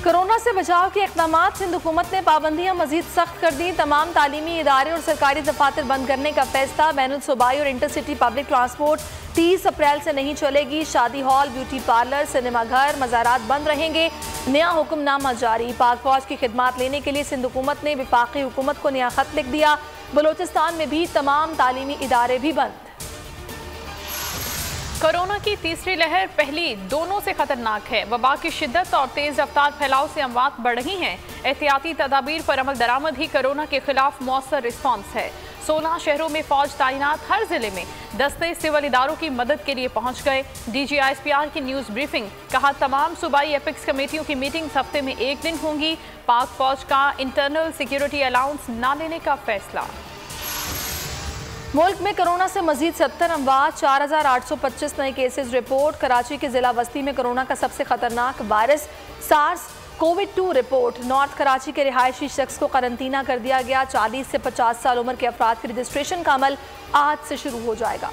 Corona से बचाव के इक़दाम। सिंध हुकूमत ने पाबंदियां मजीद सख्त कर दी। तमाम तालीमी इदारे और सरकारी दफातर बंद करने का फैसला। बैनुल सूबाई और इंटरसिटी पब्लिक ट्रांसपोर्ट 30 अप्रैल से नहीं चलेगी। शादी हॉल, ब्यूटी पार्लर, सिनेमा घर, मज़ारात बंद रहेंगे। नया हुक्मनामा जारी। पाक फौज की खिदमात लेने के लिए सिंध हुकूमत ने वफाकी हुकूमत को नया खत लिख दिया। बलोचिस्तान में भी तमाम तालीमी इदारे भी बंद। कोरोना की तीसरी लहर पहली दोनों से खतरनाक है। वबा की शिद्दत और तेज रफ्तार फैलाव से अमवात बढ़ रही हैं। एहतियाती तदाबीर पर अमल दरामद ही कोरोना के खिलाफ मौसर रिस्पॉन्स है। 16 शहरों में फौज तैनात। हर जिले में दस्ते सिविल इदारों की मदद के लिए पहुंच गए। DGISPR की न्यूज ब्रीफिंग। कहा, तमाम सूबाई एपिक्स कमेटियों की मीटिंग हफ्ते में एक दिन होंगी। पाक फौज का इंटरनल सिक्योरिटी अलाउंस न लेने का फैसला। मुल्क में कोरोना से मजीद 70 अमवात, 4825 नए केसेस रिपोर्ट। कराची के जिला बस्ती में कोरोना का सबसे खतरनाक virus SARS COVID two report. North Karachi के रिहायशी शख्स को करंतना कर दिया गया। 40 से 50 साल उम्र के अफराद की रजिस्ट्रेशन का अमल आज से शुरू हो जाएगा।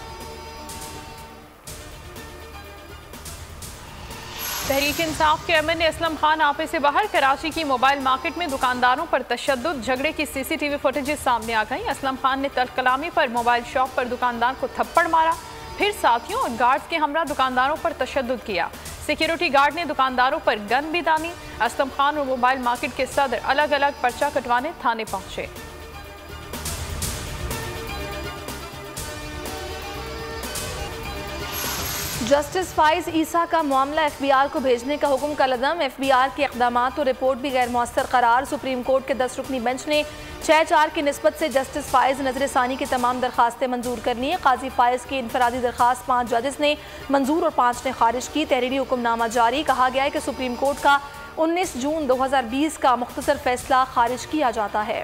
तहरीक इंसाफ के एमएन असलम खान आपे से बाहर। कराची की मोबाइल मार्केट में दुकानदारों पर तशद्दुद। झगड़े की CCTV फुटेजेस सामने आ गई। असलम खान ने तल्ख कलामी पर मोबाइल शॉप पर दुकानदार को थप्पड़ मारा, फिर साथियों और गार्ड्स के हमरा दुकानदारों पर तशद्दुद किया। सिक्योरिटी गार्ड ने दुकानदारों पर गन भी दानी। असलम खान और मोबाइल मार्केट के सदर अलग अलग पर्चा कटवाने थाने पहुंचे। जस्टिस फाइज ईसा का मामला FBI को भेजने का हुक्म का लदम। FBI के इक़दामात और रिपोर्ट भी गैर मौसर करार। सुप्रीम कोर्ट के 10 रुकनी बेंच ने 6-4 की निस्बत से जस्टिस फाइज नजरसानी की तमाम दरखास्तें मंजूर कर ली हैं। काजी फाइज की इनफरादी दरखास्त 5 जजेस ने मंजूर और 5 ने खारिज की। तहरीरी हुक्मनामा जारी। कहा गया है कि सुप्रीम कोर्ट का 19 जून 2020 का मुख्तसर फैसला खारिज किया जाता है।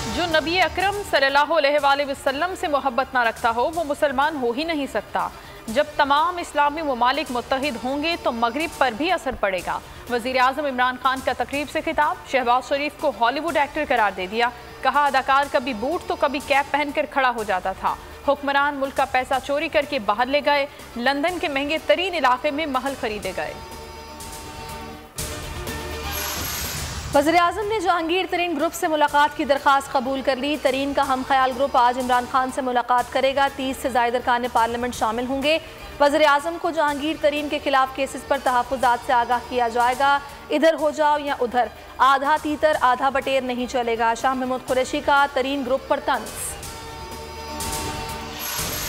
जो नबी अकरम सल्लल्लाहु अलैहि वसल्लम से मोहब्बत ना रखता हो वो मुसलमान हो ही नहीं सकता। जब तमाम इस्लामी ममालिक मुत्तहिद होंगे तो मगरिब पर भी असर पड़ेगा। वज़ीर आज़म इमरान खान का तकरीब से खिताब। शहबाज शरीफ को हॉलीवुड एक्टर करार दे दिया। कहा, अदाकार कभी बूट तो कभी कैप पहनकर खड़ा हो जाता था। हुक्मरान मुल्क का पैसा चोरी करके बाहर ले गए। लंदन के महंगे तरीन इलाके में महल खरीदे गए। वज़ीर आज़म ने जहांगीर तरीन ग्रुप से मुलाकात की दरख्वास्त कबूल कर ली। तरीन का हम ख्याल ग्रुप आज इमरान खान से मुलाकात करेगा। 30 से ज़ायद अरकान पार्लियामेंट शामिल होंगे। वज़ीर आज़म को जहांगीर तरीन के खिलाफ केसेस पर तहफ़्फ़ुज़ात से आगाह किया जाएगा। इधर हो जाओ या उधर, आधा तीतर आधा बटेर नहीं चलेगा। शाह महमूद कुरैशी का तरीन ग्रुप पर तंज।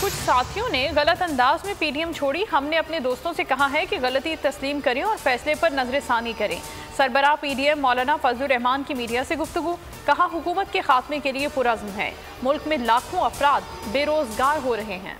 कुछ साथियों ने गलत अंदाज में PDM छोड़ी। हमने अपने दोस्तों से कहा है कि गलती तस्लीम करें और फैसले पर नजरसानी करें। सरबराह PDM मौलाना फजलुर रहमान की मीडिया से गुफ्तगू। कहा, हुकूमत के खात्मे के लिए पुरअज़्म है। मुल्क में लाखों अफराद बेरोजगार हो रहे हैं।